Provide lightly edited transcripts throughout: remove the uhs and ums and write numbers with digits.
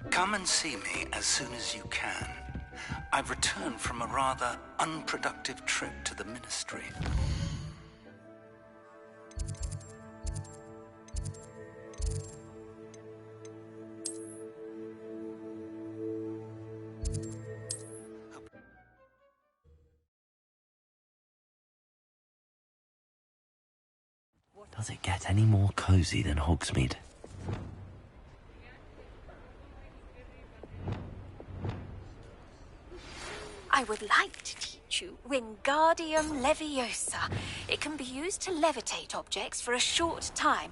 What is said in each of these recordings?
Come and see me as soon as you can. I've returned from a rather unproductive trip to the Ministry. Does it get any more cozy than Hogsmeade? I would like to teach you Wingardium Leviosa. It can be used to levitate objects for a short time.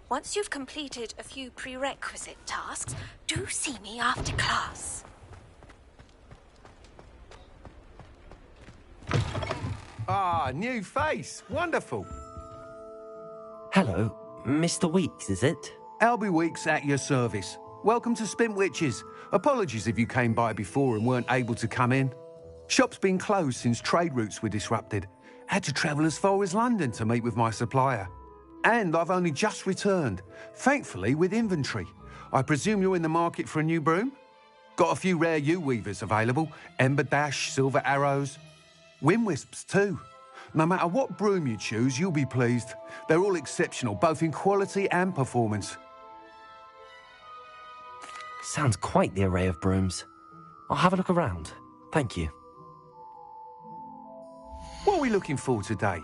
Once you've completed a few prerequisite tasks, do see me after class. Ah, new face. Wonderful. Hello, Mr. Weeks, is it? Albie Weeks at your service. Welcome to Spintwitches. Apologies if you came by before and weren't able to come in. Shop's been closed since trade routes were disrupted. Had to travel as far as London to meet with my supplier. And I've only just returned, thankfully with inventory. I presume you're in the market for a new broom? Got a few rare U-weavers available. Ember Dash, Silver Arrows. Wind Wisps too. No matter what broom you choose, you'll be pleased. They're all exceptional, both in quality and performance. Sounds quite the array of brooms. I'll have a look around. Thank you. What are we looking for today?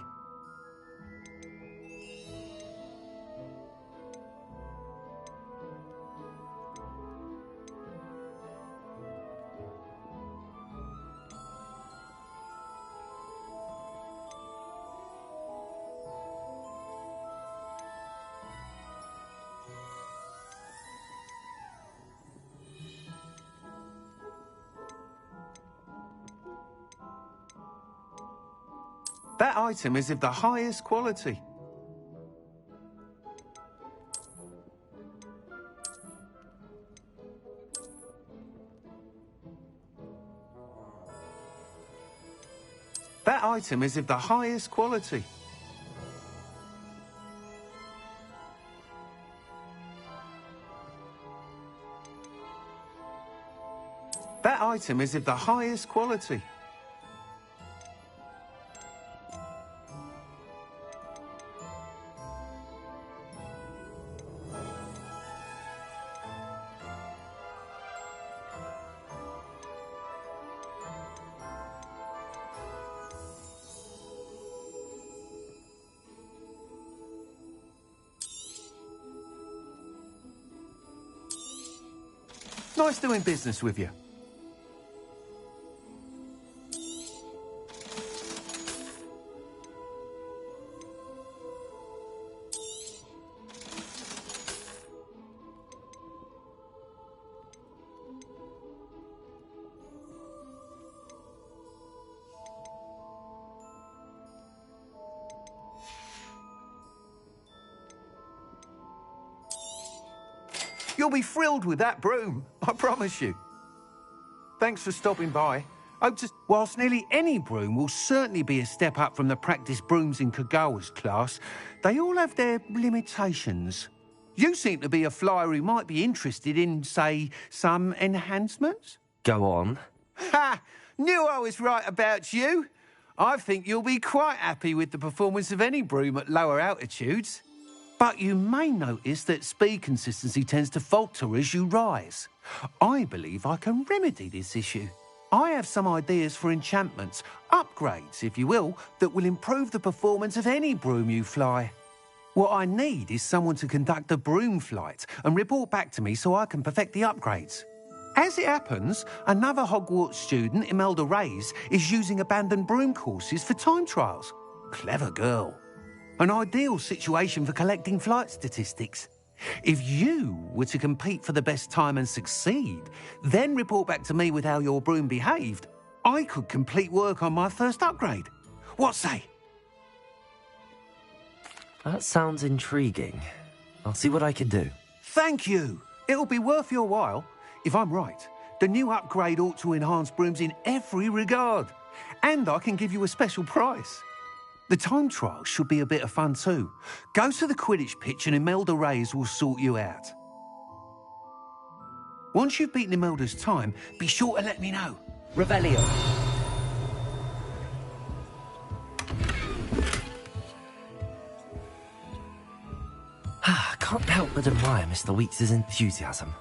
That item is of the highest quality. That item is of the highest quality. That item is of the highest quality. Nice doing business with you. You'll be thrilled with that broom, I promise you. Thanks for stopping by. Whilst nearly any broom will certainly be a step up from the practice brooms in Kagawa's class, they all have their limitations. You seem to be a flyer who might be interested in, say, some enhancements? Go on. Ha! Knew I was right about you. I think you'll be quite happy with the performance of any broom at lower altitudes. But you may notice that speed consistency tends to falter as you rise. I believe I can remedy this issue. I have some ideas for enchantments, upgrades, if you will, that will improve the performance of any broom you fly. What I need is someone to conduct a broom flight and report back to me so I can perfect the upgrades. As it happens, another Hogwarts student, Imelda Reyes, is using abandoned broom courses for time trials. Clever girl. An ideal situation for collecting flight statistics. If you were to compete for the best time and succeed, then report back to me with how your broom behaved, I could complete work on my first upgrade. What say? That sounds intriguing. I'll see what I can do. Thank you. It'll be worth your while. If I'm right, the new upgrade ought to enhance brooms in every regard. And I can give you a special price. The time trial should be a bit of fun too. Go to the Quidditch pitch and Imelda Reyes will sort you out. Once you've beaten Imelda's time, be sure to let me know. Revelio. I can't help but admire Mr. Weeks' enthusiasm.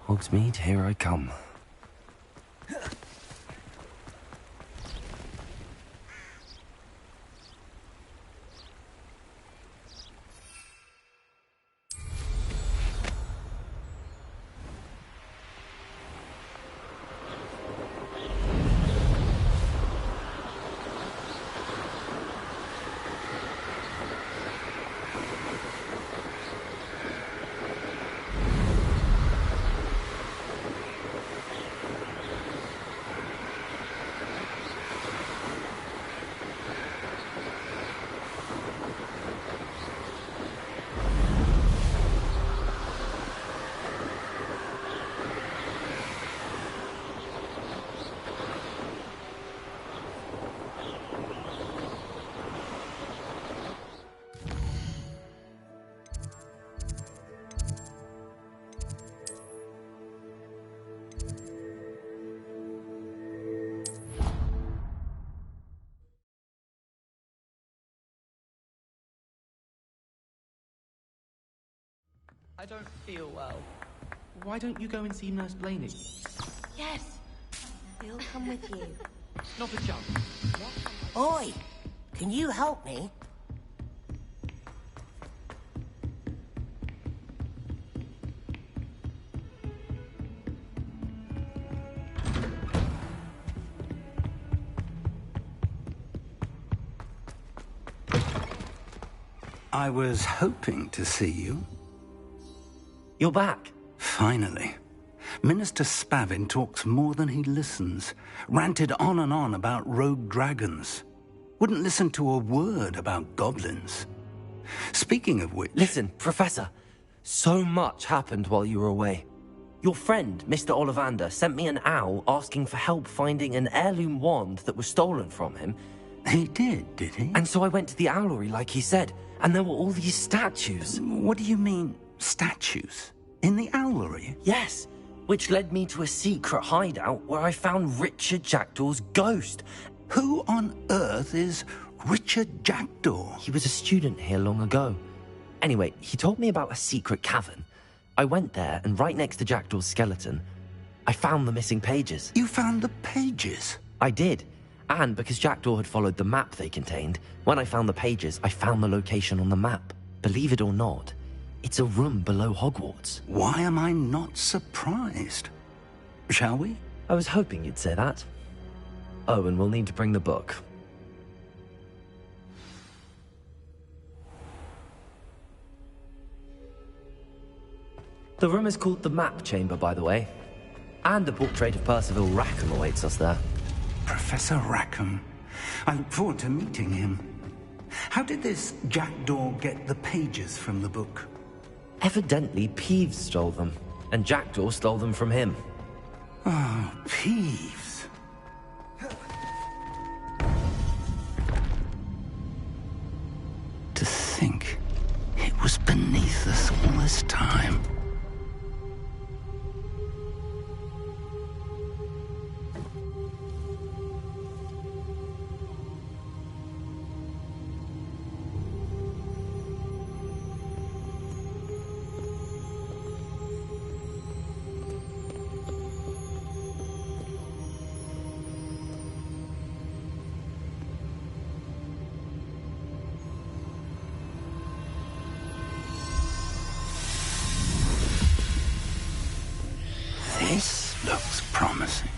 Hogsmeade, here I come. I don't feel well. Why don't you go and see Nurse Blaney? Yes, we'll come with you. Not a chance. Oi, can you help me? I was hoping to see you. You're back. Finally. Minister Spavin talks more than he listens. Ranted on and on about rogue dragons. Wouldn't listen to a word about goblins. Speaking of which... Listen, Professor. So much happened while you were away. Your friend, Mr. Ollivander, sent me an owl asking for help finding an heirloom wand that was stolen from him. He did he? And so I went to the owlery like he said, and there were all these statues. What do you mean, statues? In the owlery? Yes, which led me to a secret hideout where I found Richard Jackdaw's ghost. Who on earth is Richard Jackdaw? He was a student here long ago. Anyway, he told me about a secret cavern. I went there, and right next to Jackdaw's skeleton I found the missing pages. You found the pages? I did. And because Jackdaw had followed the map they contained, when I found the pages, I found the location on the map. Believe it or not, it's a room below Hogwarts. Why am I not surprised? Shall we? I was hoping you'd say that. Oh, and we'll need to bring the book. The room is called the Map Chamber, by the way. And a portrait of Percival Rackham awaits us there. Professor Rackham. I look forward to meeting him. How did this Jackdaw get the pages from the book? Evidently, Peeves stole them, and Jackdaw stole them from him. Oh, Peeves. To think it was beneath us all this time. This looks promising.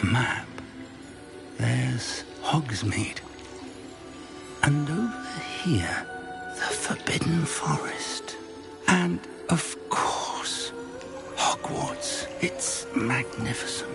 Map. There's Hogsmeade. And over here, the Forbidden Forest. And, of course, Hogwarts. It's magnificent.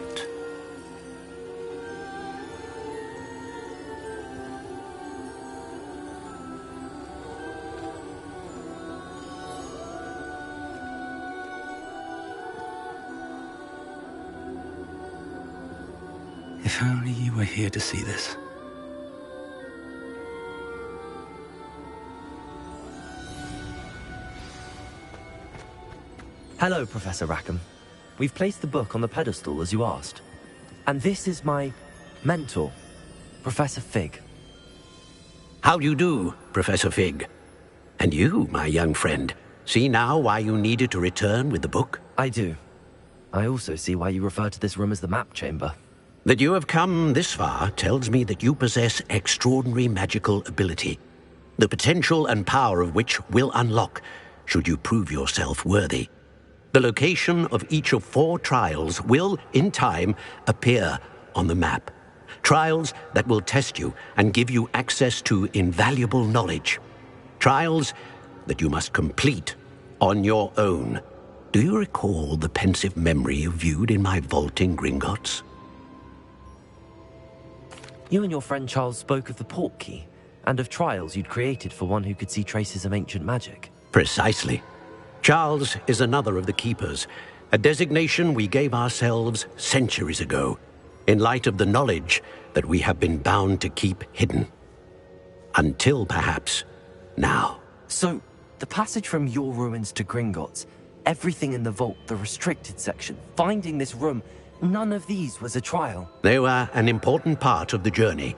If only you were here to see this. Hello, Professor Rackham. We've placed the book on the pedestal, as you asked. And this is my mentor, Professor Fig. How do you do, Professor Fig? And you, my young friend, see now why you needed to return with the book? I do. I also see why you refer to this room as the Map Chamber. That you have come this far tells me that you possess extraordinary magical ability, the potential and power of which will unlock should you prove yourself worthy. The location of each of 4 trials will, in time, appear on the map. Trials that will test you and give you access to invaluable knowledge. Trials that you must complete on your own. Do you recall the pensive memory you viewed in my vault in Gringotts? You and your friend Charles spoke of the Portkey, and of trials you'd created for one who could see traces of ancient magic. Precisely. Charles is another of the Keepers, a designation we gave ourselves centuries ago, in light of the knowledge that we have been bound to keep hidden. Until, perhaps, now. So, the passage from your ruins to Gringotts, everything in the vault, the restricted section, finding this room, none of these was a trial. They were an important part of the journey,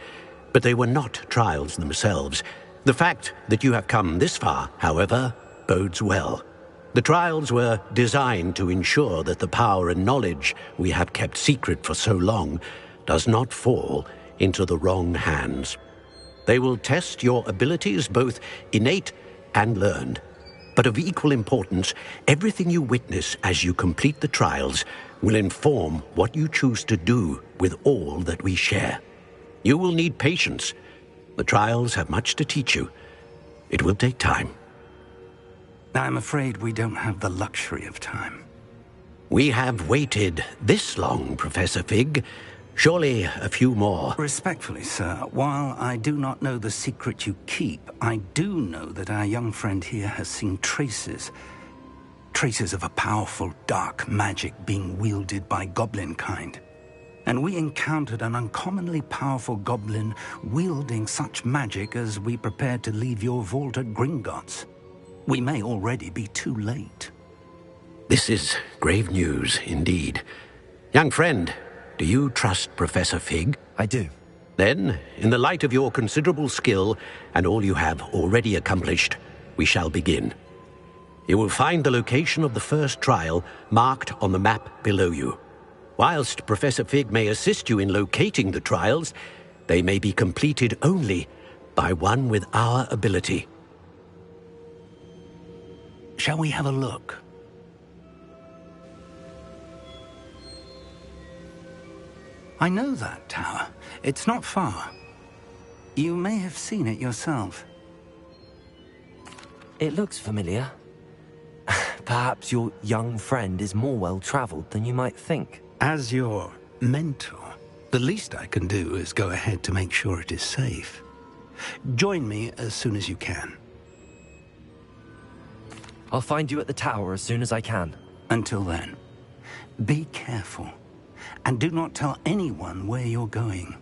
but they were not trials themselves. The fact that you have come this far, however, bodes well. The trials were designed to ensure that the power and knowledge we have kept secret for so long does not fall into the wrong hands. They will test your abilities, both innate and learned. But of equal importance, everything you witness as you complete the trials will inform what you choose to do with all that we share. You will need patience. The trials have much to teach you. It will take time. I'm afraid we don't have the luxury of time. We have waited this long, Professor Fig. Surely a few more. Respectfully, sir, while I do not know the secret you keep, I do know that our young friend here has seen traces. traces of a powerful dark magic being wielded by goblin kind. And we encountered an uncommonly powerful goblin wielding such magic as we prepared to leave your vault at Gringotts. We may already be too late. This is grave news indeed. Young friend, do you trust Professor Fig? I do. Then, in the light of your considerable skill and all you have already accomplished, we shall begin. You will find the location of the first trial marked on the map below you. Whilst Professor Fig may assist you in locating the trials, they may be completed only by one with our ability. Shall we have a look? I know that tower. It's not far. You may have seen it yourself. It looks familiar. Perhaps your young friend is more well-traveled than you might think. As your mentor, the least I can do is go ahead to make sure it is safe. Join me as soon as you can. I'll find you at the tower as soon as I can. Until then, be careful, and do not tell anyone where you're going.